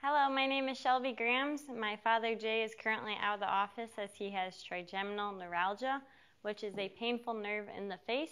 Hello, my name is Shelby Grams. My father Jay is currently out of the office as he has trigeminal neuralgia, which is a painful nerve in the face.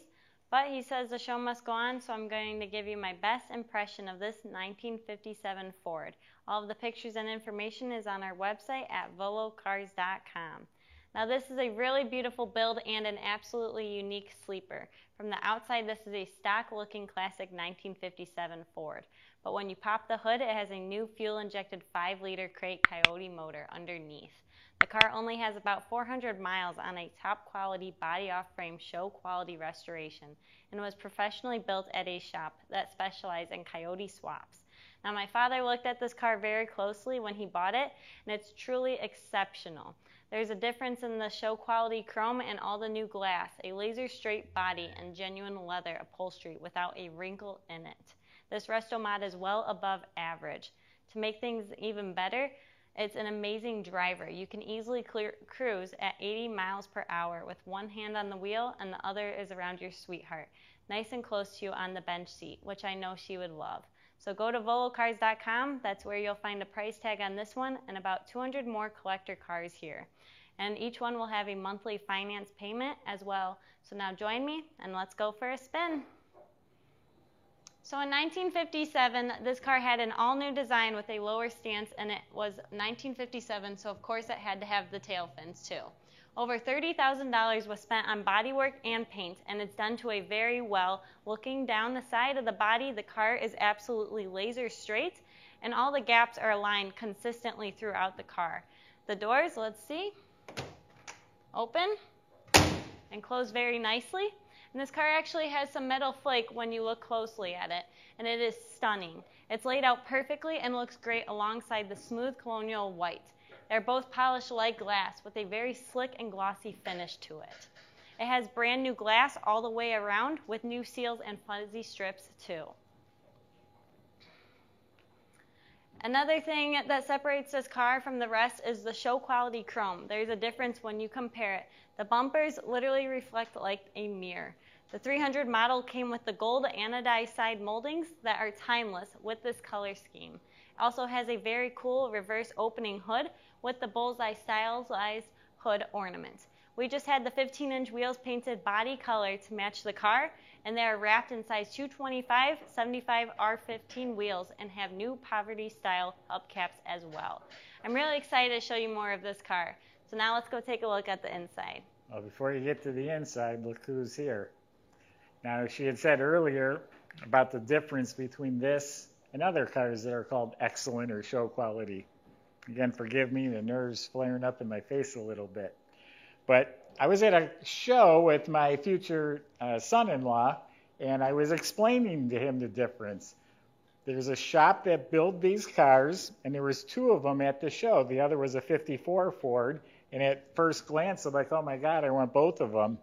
But he says the show must go on, so I'm going to give you my best impression of this 1957 Ford. All of the pictures and information is on our website at volocars.com. Now this is a really beautiful build and an absolutely unique sleeper. From the outside, this is a stock-looking classic 1957 Ford. But when you pop the hood, it has a new fuel-injected 5-liter crate Coyote motor underneath. The car only has about 400 miles on a top-quality body-off-frame show-quality restoration and was professionally built at a shop that specialized in Coyote swaps. Now my father looked at this car very closely when he bought it, and it's truly exceptional. There's a difference in the show quality chrome and all the new glass, a laser straight body, and genuine leather upholstery without a wrinkle in it. This resto mod is well above average. To make things even better, it's an amazing driver. You can easily cruise at 80 miles per hour with one hand on the wheel and the other is around your sweetheart, nice and close to you on the bench seat, which I know she would love. So go to volocars.com. That's where you'll find a price tag on this one and about 200 more collector cars here. And each one will have a monthly finance payment as well. So now join me and let's go for a spin. So in 1957, this car had an all-new design with a lower stance, and it was 1957, so of course it had to have the tail fins too. Over $30,000 was spent on bodywork and paint, and it's done to a very well. Looking down the side of the body, the car is absolutely laser straight, and all the gaps are aligned consistently throughout the car. The doors, let's see, open and close very nicely. And this car actually has some metal flake when you look closely at it, and it is stunning. It's laid out perfectly and looks great alongside the smooth colonial white. They're both polished like glass with a very slick and glossy finish to it. It has brand new glass all the way around with new seals and fuzzy strips too. Another thing that separates this car from the rest is the show quality chrome. There's a difference when you compare it. The bumpers literally reflect like a mirror. The 300 model came with the gold anodized side moldings that are timeless with this color scheme. It also has a very cool reverse opening hood with the bullseye stylized hood ornament. We just had the 15-inch wheels painted body color to match the car, and they are wrapped in size 225, 75 R15 wheels and have new poverty-style hubcaps as well. I'm really excited to show you more of this car. So now let's go take a look at the inside. Well, before you get to the inside, look who's here. Now, she had said earlier about the difference between this and other cars that are called excellent or show quality. Again, forgive me, the nerves flaring up in my face a little bit. But I was at a show with my future son-in-law, and I was explaining to him the difference. There's a shop that built these cars, and there was two of them at the show. The other was a 54 Ford, and at first glance, I'm like, oh my God, I want both of them.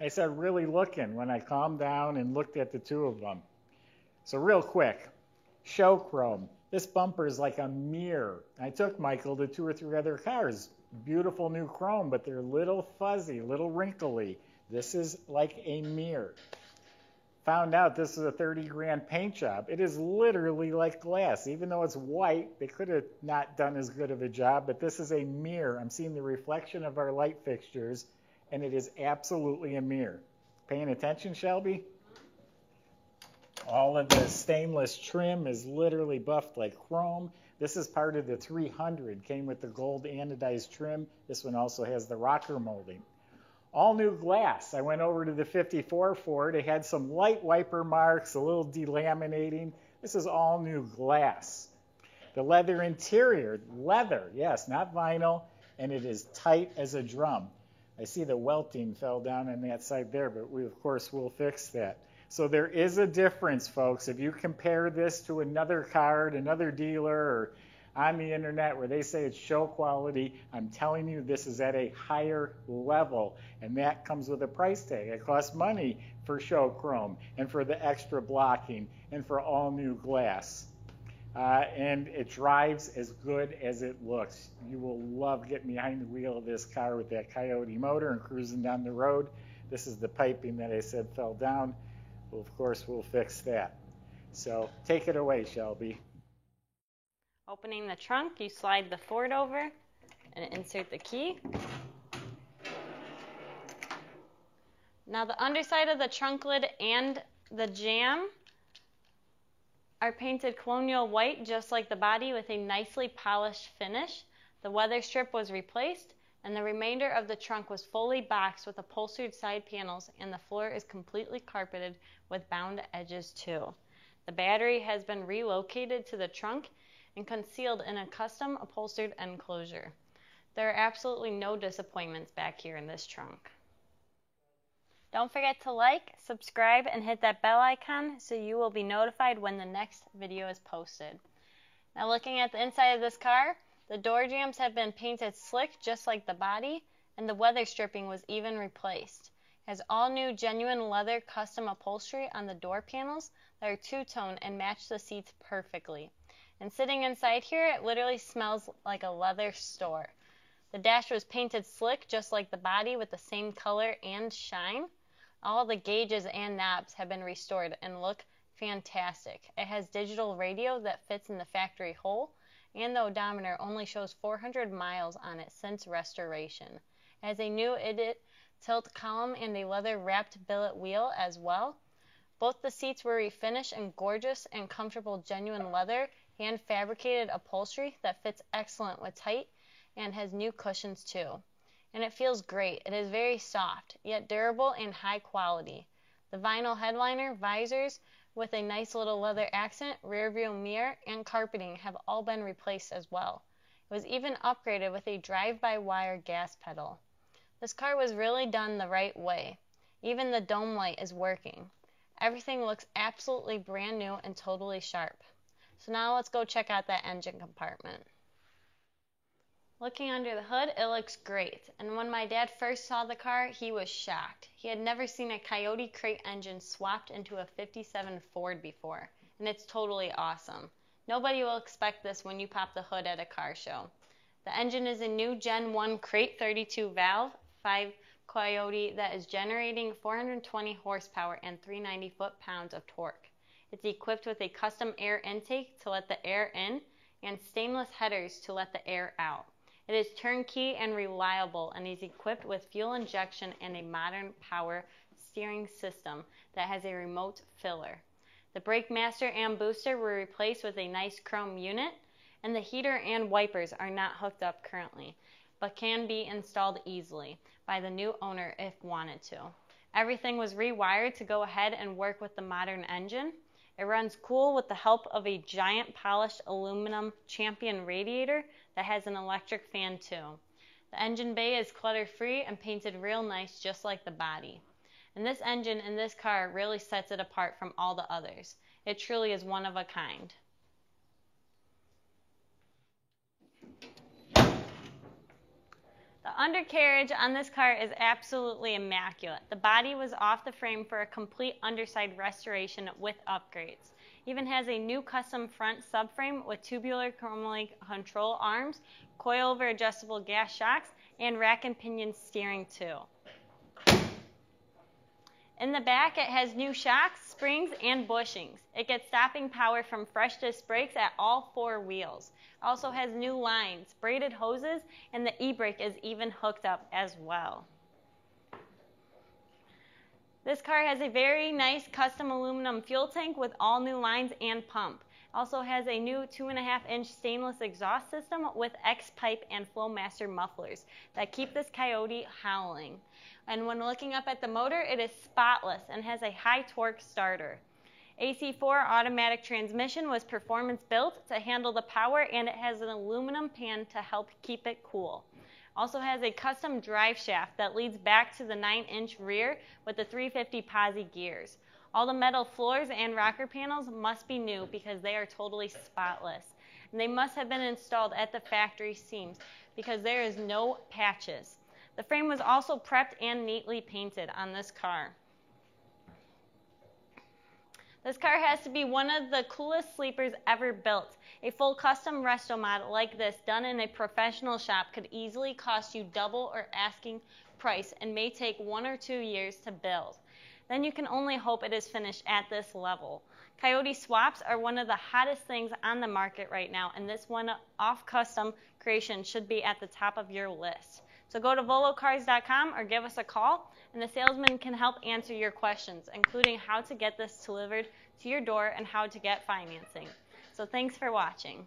I started really looking when I calmed down and looked at the two of them. So real quick, show chrome. This bumper is like a mirror. I took Michael to 2 or 3 other cars. Beautiful new chrome, but they're little fuzzy, little wrinkly. This is like a mirror. Found out this is a 30 grand paint job. It is literally like glass. Even though it's white, they could have not done as good of a job, but this is a mirror. I'm seeing the reflection of our light fixtures, and it is absolutely a mirror. Paying attention, Shelby? All of the stainless trim is literally buffed like chrome. This is part of the 300. Came with the gold anodized trim. This one also has the rocker molding. All new glass. I went over to the 54 Ford. It had some light wiper marks, a little delaminating. This is all new glass. The leather interior, leather, yes, not vinyl, and it is tight as a drum. I see the welting fell down on that side there, but we, of course, will fix that. So there is a difference, folks. If you compare this to another car at another dealer or on the internet where they say it's show quality, I'm telling you this is at a higher level, and that comes with a price tag. It costs money for show chrome and for the extra blocking and for all new glass. And it drives as good as it looks. You will love getting behind the wheel of this car with that Coyote motor and cruising down the road. This is the piping that I said fell down. Well, of course, we'll fix that. So take it away, Shelby. Opening the trunk, you slide the Ford over and insert the key. Now the underside of the trunk lid and the jamb are painted colonial white, just like the body, with a nicely polished finish. The weather strip was replaced, and the remainder of the trunk was fully boxed with upholstered side panels, and the floor is completely carpeted with bound edges too. The battery has been relocated to the trunk and concealed in a custom upholstered enclosure. There are absolutely no disappointments back here in this trunk. Don't forget to like, subscribe, and hit that bell icon so you will be notified when the next video is posted. Now looking at the inside of this car, the door jambs have been painted slick just like the body, and the weather stripping was even replaced. It has all new genuine leather custom upholstery on the door panels that are two-tone and match the seats perfectly. And sitting inside here, it literally smells like a leather store. The dash was painted slick just like the body with the same color and shine. All the gauges and knobs have been restored and look fantastic. It has digital radio that fits in the factory hole, and the odometer only shows 400 miles on it since restoration. It has a new IDIT tilt column and a leather-wrapped billet wheel as well. Both the seats were refinished in gorgeous and comfortable genuine leather, hand-fabricated upholstery that fits excellent with tight and has new cushions too. And it feels great. It is very soft, yet durable and high quality. The vinyl headliner, visors with a nice little leather accent, rear view mirror, and carpeting have all been replaced as well. It was even upgraded with a drive-by-wire gas pedal. This car was really done the right way. Even the dome light is working. Everything looks absolutely brand new and totally sharp. So now let's go check out that engine compartment. Looking under the hood, it looks great, and when my dad first saw the car, he was shocked. He had never seen a Coyote crate engine swapped into a 57 Ford before, and it's totally awesome. Nobody will expect this when you pop the hood at a car show. The engine is a new Gen 1 crate 32 valve, 5 Coyote that is generating 420 horsepower and 390 foot-pounds of torque. It's equipped with a custom air intake to let the air in and stainless headers to let the air out. It is turnkey and reliable and is equipped with fuel injection and a modern power steering system that has a remote filler. The brake master and booster were replaced with a nice chrome unit, and the heater and wipers are not hooked up currently, but can be installed easily by the new owner if wanted to. Everything was rewired to go ahead and work with the modern engine. It runs cool with the help of a giant polished aluminum Champion radiator that has an electric fan too. The engine bay is clutter-free and painted real nice just like the body. And this engine in this car really sets it apart from all the others. It truly is one of a kind. The undercarriage on this car is absolutely immaculate. The body was off the frame for a complete underside restoration with upgrades. Even has a new custom front subframe with tubular chromoly control arms, coilover adjustable gas shocks, and rack and pinion steering too. In the back, it has new shocks, springs, and bushings. It gets stopping power from fresh disc brakes at all 4 wheels. Also has new lines, braided hoses, and the e-brake is even hooked up as well. This car has a very nice custom aluminum fuel tank with all new lines and pump. Also has a new 2.5-inch stainless exhaust system with X-pipe and Flowmaster mufflers that keep this Coyote howling. And when looking up at the motor, it is spotless and has a high torque starter. AC4 automatic transmission was performance built to handle the power, and it has an aluminum pan to help keep it cool. Also has a custom drive shaft that leads back to the 9-inch rear with the 350 posi gears. All the metal floors and rocker panels must be new because they are totally spotless. And they must have been installed at the factory seams because there is no patches. The frame was also prepped and neatly painted on this car. This car has to be one of the coolest sleepers ever built. A full custom resto mod like this done in a professional shop could easily cost you double or asking price and may take 1 or 2 years to build. Then you can only hope it is finished at this level, Coyote swaps are one of the hottest things on the market right now, and this one-off custom creation should be at the top of your list. So go to volocars.com or give us a call, and the salesman can help answer your questions, including how to get this delivered to your door and how to get financing. So thanks for watching.